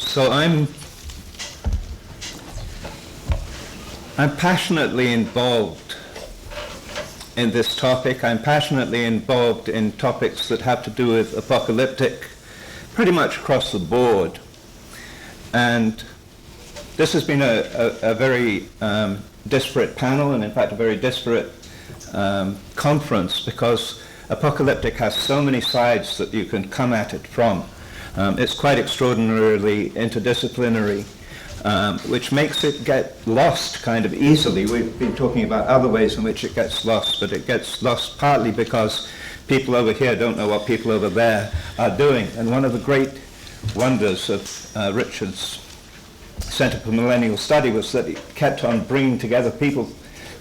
So I'm passionately involved in this topic. I'm passionately involved in topics that have to do with apocalyptic, pretty much across the board. And this has been a very disparate panel, and in fact a very disparate conference, because apocalyptic has so many sides that you can come at it from. It's quite extraordinarily interdisciplinary, which makes it get lost kind of easily. We've been talking about other ways in which it gets lost, but it gets lost partly because people over here don't know what people over there are doing. And one of the great wonders of Richard's Center for Millennial Study was that it kept on bringing together people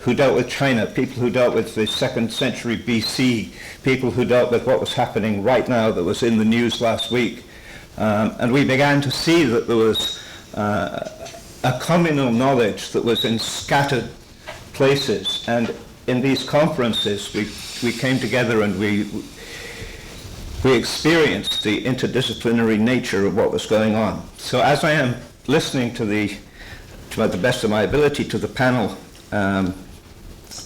who dealt with China, people who dealt with the 2nd century BC, people who dealt with what was happening right now that was in the news last week. And we began to see that there was a communal knowledge that was in scattered places. And in these conferences, we came together and we experienced the interdisciplinary nature of what was going on. So as I am listening to the best of my ability to the panel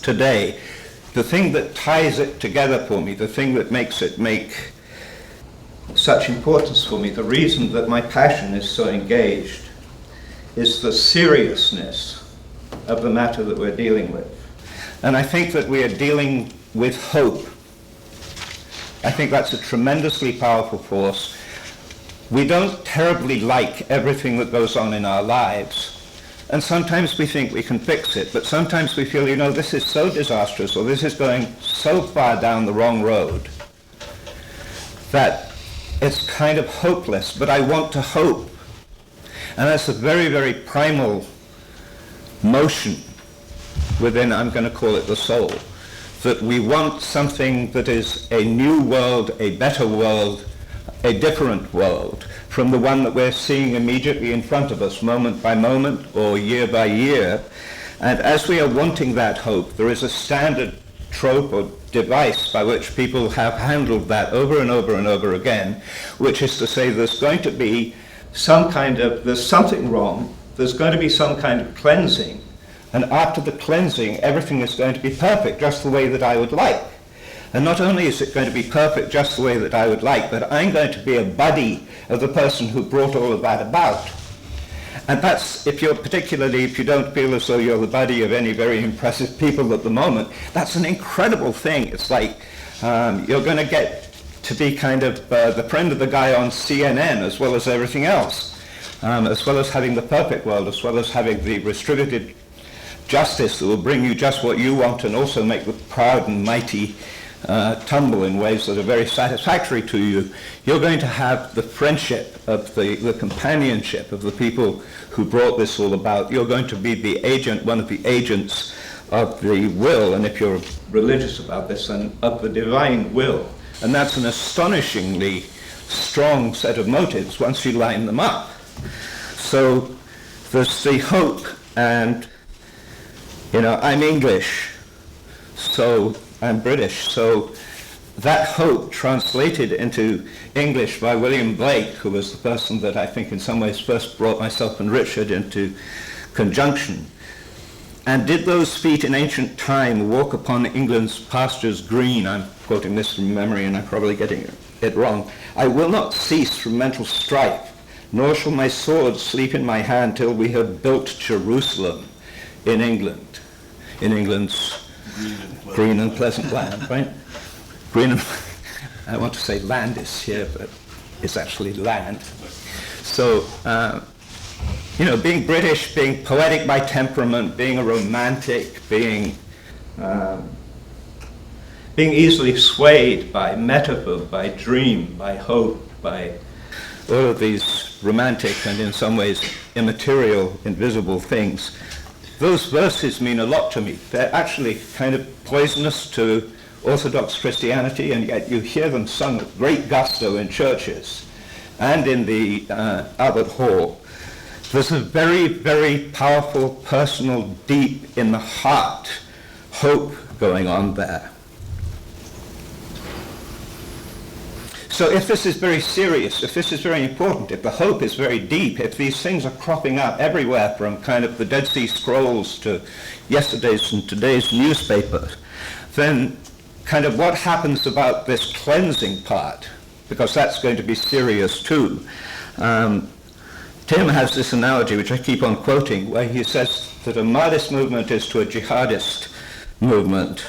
today, the thing that ties it together for me, the thing that makes it make such importance for me, the reason that my passion is so engaged, is the seriousness of the matter that we're dealing with. And I think that we are dealing with hope. I think that's a tremendously powerful force. We don't terribly like everything that goes on in our lives, and sometimes we think we can fix it, but sometimes we feel, this is so disastrous, or this is going so far down the wrong road that it's kind of hopeless, but I want to hope. And that's a very, very primal motion within, I'm going to call it the soul, that we want something that is a new world, a better world, a different world from the one that we're seeing immediately in front of us, moment by moment or year by year. And as we are wanting that hope, there is a standard trope or device by which people have handled that over and over and over again, which is to say there's going to be there's something wrong, there's going to be some kind of cleansing, and after the cleansing, everything is going to be perfect, just the way that I would like. And not only is it going to be perfect just the way that I would like, but I'm going to be a buddy of the person who brought all of that about. And that's, if you don't feel as though you're the buddy of any very impressive people at the moment, that's an incredible thing. It's like you're going to get to be kind of the friend of the guy on CNN as well as everything else, as well as having the perfect world, as well as having the distributed justice that will bring you just what you want and also make the proud and mighty tumble in ways that are very satisfactory to you. You're going to have the friendship of the companionship of the people who brought this all about. You're going to be the agent, one of the agents of the will, and if you're religious about this, then of the divine will. And that's an astonishingly strong set of motives once you line them up. So there's the hope, and I'm English, so I'm British, so that hope translated into English by William Blake, who was the person that I think in some ways first brought myself and Richard into conjunction. And did those feet in ancient time walk upon England's pastures green? I'm quoting this from memory and I'm probably getting it wrong. I will not cease from mental strife, nor shall my sword sleep in my hand till we have built Jerusalem in England, in England's green and pleasant land, right? I want to say land is here, but it's actually land. So, being British, being poetic by temperament, being a romantic, being easily swayed by metaphor, by dream, by hope, by all of these romantic and in some ways immaterial, invisible things. Those verses mean a lot to me. They're actually kind of poisonous to Orthodox Christianity, and yet you hear them sung with great gusto in churches and in the Albert Hall. There's a very, very powerful, personal, deep in the heart hope going on there. So So if this is very serious, if this is very important, if the hope is very deep, if these things are cropping up everywhere from kind of the Dead Sea Scrolls to yesterday's and today's newspapers, then kind of what happens about this cleansing part? Because that's going to be serious too. Tim has this analogy, which I keep on quoting, where he says that a Mahdist movement is to a jihadist movement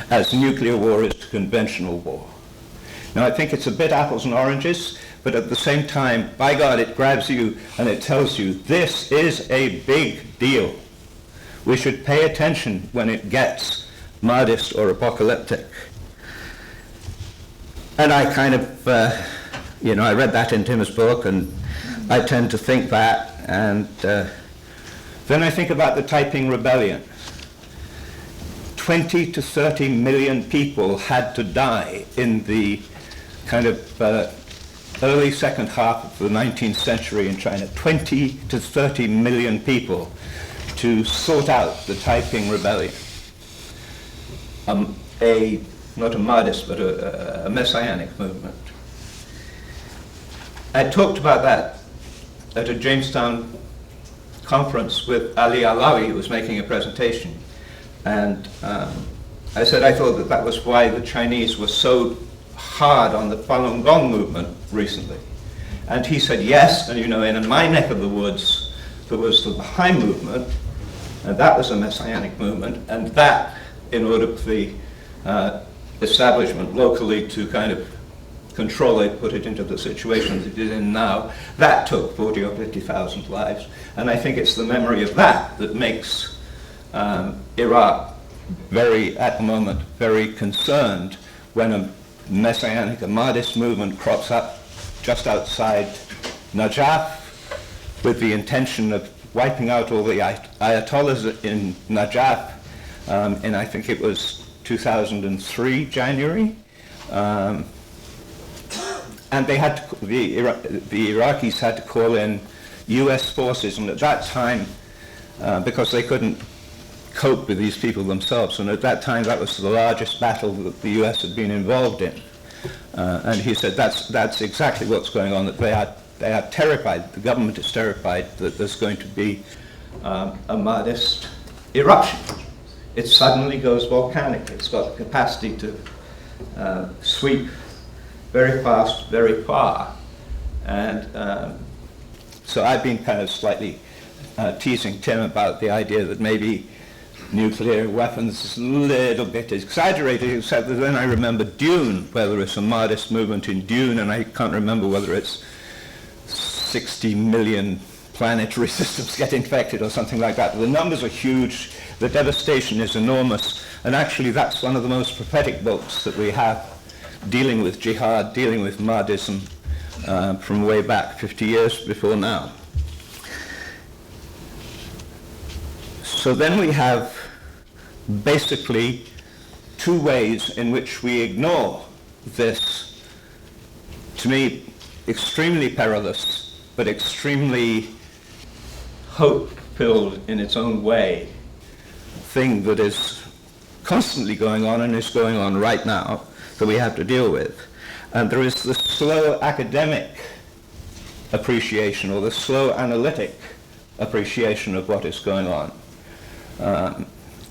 as nuclear war is to conventional war. Now, I think it's a bit apples and oranges, but at the same time, by God, it grabs you and it tells you this is a big deal. We should pay attention when it gets Mahdist or apocalyptic. And I kind of, I read that in Tim's book, and I tend to think that, and then I think about the Taiping Rebellion. 20 to 30 million people had to die in the kind of early second half of the 19th century in China. 20 to 30 million people to sort out the Taiping Rebellion. Not a Mahdist, but a messianic movement. I talked about that at a Jamestown conference with Ali Alawi, who was making a presentation. And I said I thought that was why the Chinese were so hard on the Falun Gong movement recently. And he said yes, and in my neck of the woods there was the Baha'i movement, and that was a messianic movement, and that, in order for the establishment locally to kind of control it, put it into the situation that it is in now, that took 40 or 50,000 lives. And I think it's the memory of that that makes Iraq at the moment, very concerned when a messianic, a Mahdist movement crops up just outside Najaf with the intention of wiping out all the Ayatollahs in Najaf in, I think it was 2003, January. And they had to, the Iraqis had to call in US forces, and at that time, because they couldn't cope with these people themselves, and at that time that was the largest battle that the US had been involved in. And he said that's exactly what's going on, that they are terrified, the government is terrified that there's going to be a Mahdist eruption. It suddenly goes volcanic. It's got the capacity to sweep very fast, very far. And so I've been kind of slightly teasing Tim about the idea that maybe nuclear weapons is a little bit exaggerated, except that then I remember Dune, where there is a Mahdist movement in Dune, and I can't remember whether it's 60 million planetary systems get infected or something like that. The numbers are huge, the devastation is enormous, and actually that's one of the most prophetic books that we have dealing with jihad, dealing with Mahdism from way back 50 years before now. So then we have basically two ways in which we ignore this, to me, extremely perilous, but extremely hope-filled in its own way, thing that is constantly going on and is going on right now that we have to deal with. And there is the slow academic appreciation or the slow analytic appreciation of what is going on.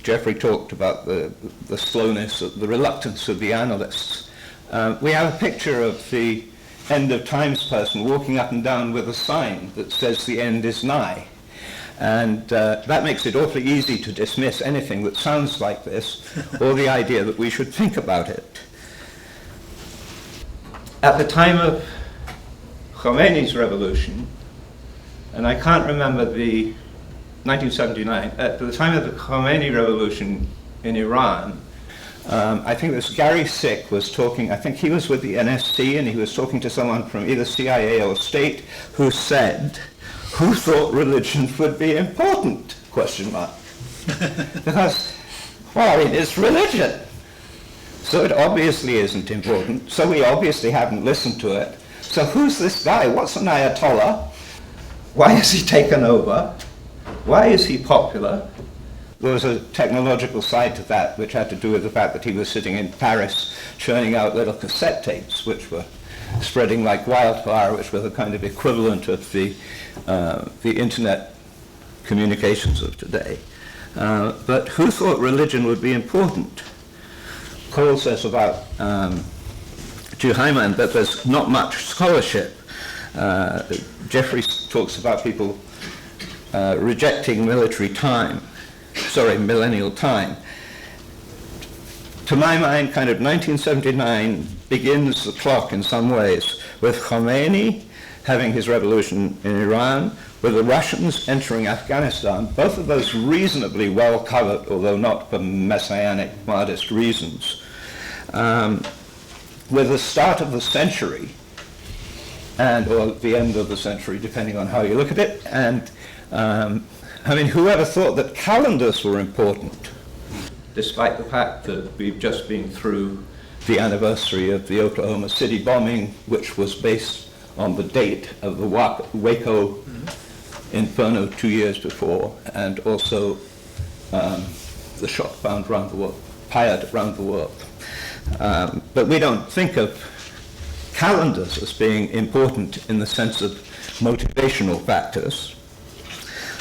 Jeffrey talked about the slowness, the reluctance of the analysts. We have a picture of the end of times person walking up and down with a sign that says the end is nigh. And that makes it awfully easy to dismiss anything that sounds like this, or the idea that we should think about it. At the time of Khomeini's revolution, and I can't remember the 1979, at the time of the Khomeini revolution in Iran, I think this Gary Sick was talking, I think he was with the NSC, and he was talking to someone from either CIA or state who said, who thought religion would be important, question mark. Because, well, I mean, it's religion. So it obviously isn't important, so we obviously haven't listened to it. So who's this guy? What's an Ayatollah? Why has he taken over? Why is he popular? There was a technological side to that which had to do with the fact that he was sitting in Paris churning out little cassette tapes which were spreading like wildfire, which were the kind of equivalent of the internet communications of today. But who thought religion would be important? Cole says about Juhayman that there's not much scholarship. Jeffrey talks about people rejecting millennial time. To my mind, kind of 1979 begins the clock in some ways, with Khomeini having his revolution in Iran, with the Russians entering Afghanistan, both of those reasonably well covered, although not for messianic, modest reasons. With the start of the century, or the end of the century, depending on how you look at it, and whoever thought that calendars were important, despite the fact that we've just been through the anniversary of the Oklahoma City bombing, which was based on the date of the Waco inferno 2 years before, and also the shot fired around the world. But we don't think of calendars as being important in the sense of motivational factors.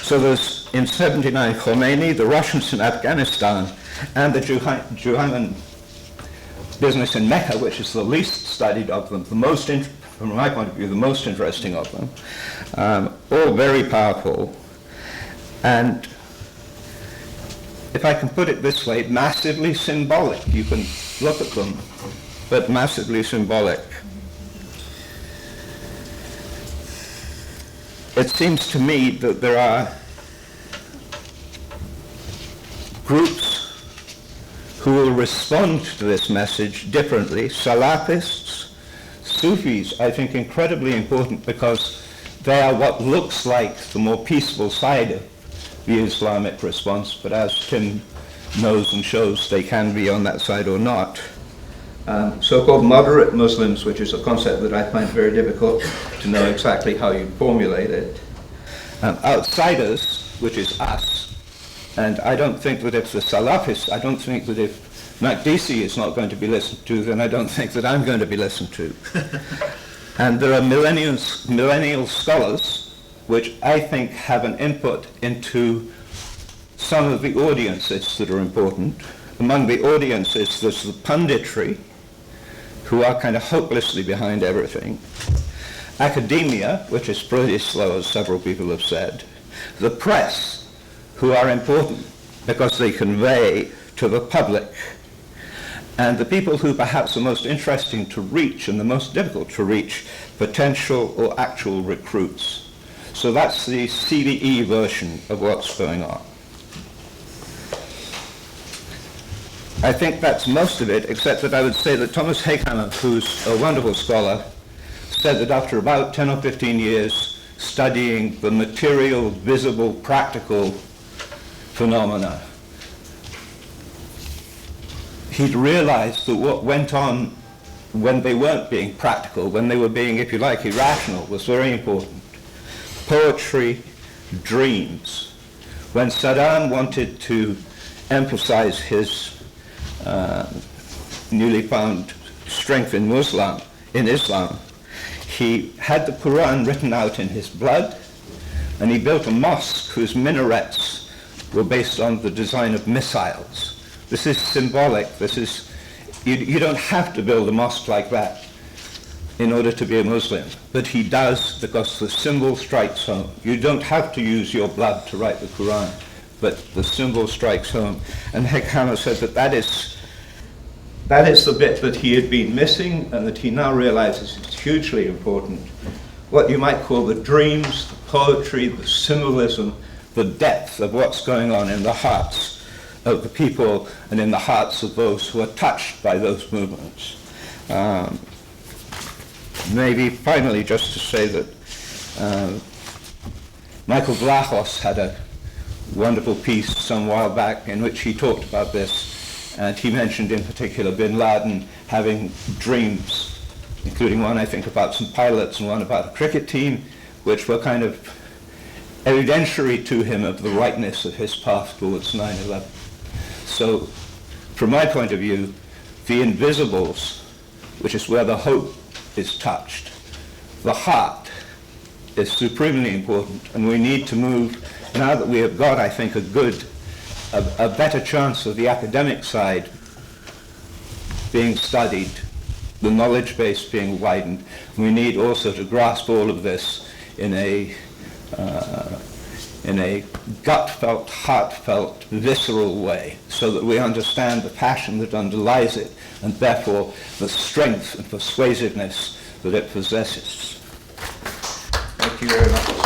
So there's, in 79, Khomeini, the Russians in Afghanistan, and the Juhayman business in Mecca, which is the least studied of them, from my point of view, the most interesting of them, all very powerful, and if I can put it this way, massively symbolic. You can look at them, but massively symbolic. It seems to me that there are groups who will respond to this message differently. Salafists, Sufis, I think incredibly important because they are what looks like the more peaceful side of the Islamic response, but as Tim knows and shows, they can be on that side or not. So-called moderate Muslims, which is a concept that I find very difficult to know exactly how you formulate it. Outsiders, which is us. And I don't think that if the Salafists, I don't think that if Makdisi is not going to be listened to, then I don't think that I'm going to be listened to. And there are millennial scholars, which I think have an input into some of the audiences that are important. Among the audiences, there's the punditry, who are kind of hopelessly behind everything. Academia, which is pretty slow, as several people have said. The press, who are important because they convey to the public. And the people who perhaps are most interesting to reach and the most difficult to reach, potential or actual recruits. So that's the CVE version of what's going on. I think that's most of it, except that I would say that Thomas Heckhammer, who's a wonderful scholar, said that after about 10 or 15 years studying the material, visible, practical phenomena, he'd realized that what went on when they weren't being practical, when they were being, if you like, irrational, was very important. Poetry, dreams. When Saddam wanted to emphasize his newly found strength in Islam, he had the Quran written out in his blood, and he built a mosque whose minarets were based on the design of missiles. This is symbolic. This is, you don't have to build a mosque like that in order to be a Muslim, but he does because the symbol strikes home. You don't have to use your blood to write the Quran, but the symbol strikes home. And Heckhammer said that that is the bit that he had been missing and that he now realizes is hugely important. What you might call the dreams, the poetry, the symbolism, the depth of what's going on in the hearts of the people and in the hearts of those who are touched by those movements. Maybe finally just to say that Michael Vlachos had a wonderful piece some while back in which he talked about this, and he mentioned in particular bin Laden having dreams, including one I think about some pilots and one about a cricket team, which were kind of evidentiary to him of the rightness of his path towards 9/11. So from my point of view, the invisibles, which is where the hope is touched. The heart is supremely important, and we need to move, now that we have got, I think, a better chance of the academic side being studied, the knowledge base being widened, we need also to grasp all of this in a gut-felt, heartfelt, visceral way, so that we understand the passion that underlies it, and therefore the strength and persuasiveness that it possesses. Thank you very much.